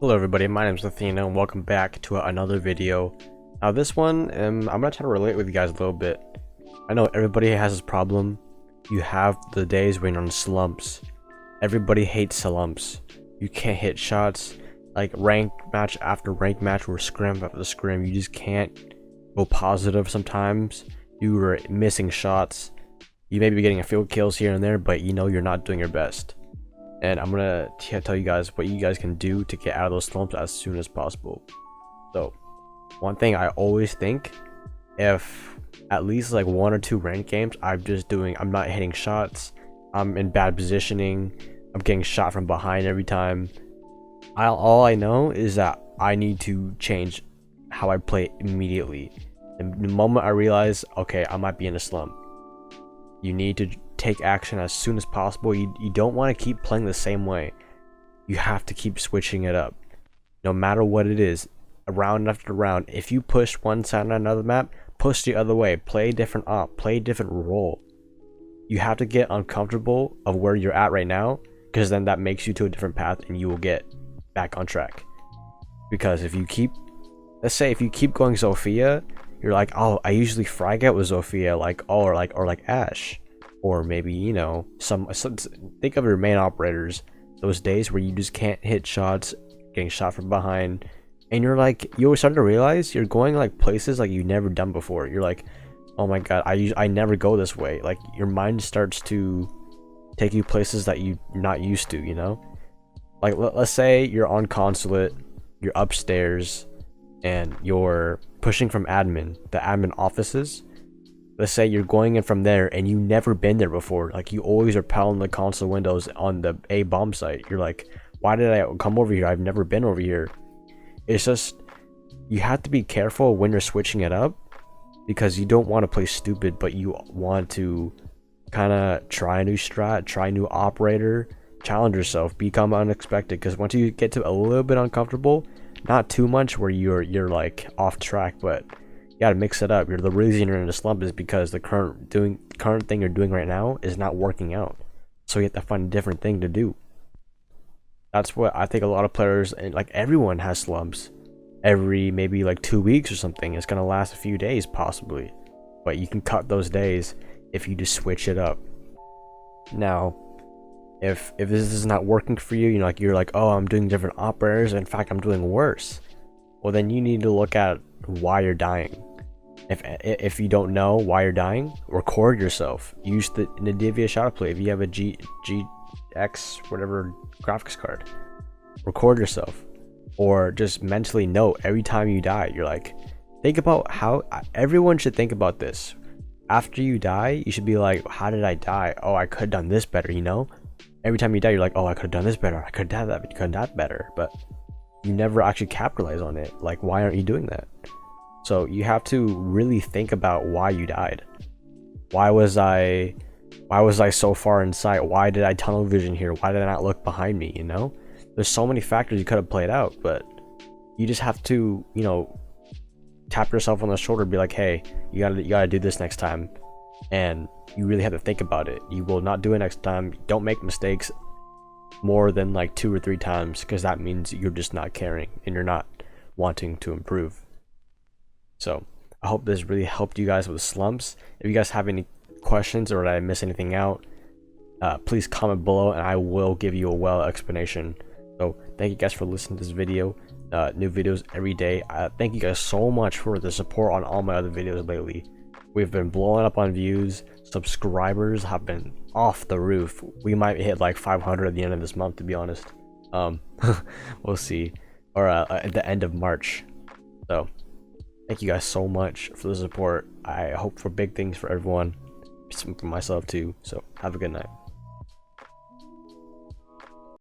Hello everybody, my name is Athieno and welcome back to another video. Now this one, I'm gonna try to relate with you guys a little bit. I know everybody has this problem. You have the days when you're on slumps. Everybody hates slumps. You can't hit shots. Like rank match after rank match or scrim after scrim, you just can't go positive sometimes. You are missing shots. You may be getting a few kills here and there, but you know you're not doing your best. And I'm gonna tell you guys what you guys can do to get out of those slumps as soon as possible. So one thing I always think, if at least like 1 or 2 ranked games I'm not hitting shots, I'm in bad positioning, I'm getting shot from behind every time, all I know is that I need to change how I play immediately. The moment I realize, okay, I might be in a slump, you need to take action as soon as possible. You don't want to keep playing the same way. You have to keep switching it up, no matter what it is. Round after round, if you push one side on another map, push the other way, play a different op, play a different role. You have to get uncomfortable of where you're at right now, because then that makes you to a different path and you will get back on track. Because if you keep, let's say if you keep going Zofia, you're like, oh, I usually frag out with Zofia, like, oh, or like Ash, or maybe, you know, some think of your main operators, those days where you just can't hit shots, getting shot from behind, and you're like, you start to realize you're going like places like you've never done before. You're like, oh my god, I never go this way. Like your mind starts to take you places that you're not used to, you know. Like let's say you're on consulate, you're upstairs, and you're pushing from the admin offices. Let's say you're going in from there and you've never been there before. Like you always are palling the console windows on the A bomb site. You're like, why did I come over here? I've never been over here. It's just, you have to be careful when you're switching it up, because you don't want to play stupid, but you want to kind of try a new strat, try a new operator, challenge yourself, become unexpected. Because once you get to a little bit uncomfortable, not too much where you're like off track, but you gotta mix it up. The reason you're in a slump is because the current thing you're doing right now is not working out, so you have to find a different thing to do. That's what I think a lot of players, and like everyone, has slumps every maybe like 2 weeks or something. It's gonna last a few days possibly, but you can cut those days if you just switch it up. Now if this is not working for you, you know, like you're like, oh, I'm doing different operators, in fact I'm doing worse, well then you need to look at why you're dying. If you don't know why you're dying, record yourself. Use the NVIDIA Shadow Play. If you have a GX whatever graphics card, record yourself, or just mentally note every time you die. You're like, think about how everyone should think about this. After you die, you should be like, how did I die? Oh, I could have done this better, you know? Every time you die, you're like, oh, I could have done this better, I could have done that, but you could have done that better, but you never actually capitalize on it. Like, why aren't you doing that? So you have to really think about why you died. Why was I so far in sight? Why did I tunnel vision here? Why did I not look behind me? You know, there's so many factors you could have played out, but you just have to, you know, tap yourself on the shoulder, be like, hey, you gotta do this next time. And you really have to think about it. You will not do it next time. Don't make mistakes more than like 2 or 3 times, because that means you're just not caring and you're not wanting to improve. So I hope this really helped you guys with slumps. If you guys have any questions or did I miss anything out, please comment below and I will give you a well explanation. So thank you guys for listening to this video. New videos every day. Thank you guys so much for the support on all my other videos lately. We've been blowing up on views. Subscribers have been off the roof. We might hit like 500 at the end of this month, to be honest. We'll see, or at the end of March. So thank you guys so much for the support. I hope for big things for everyone, for myself too. So have a good night.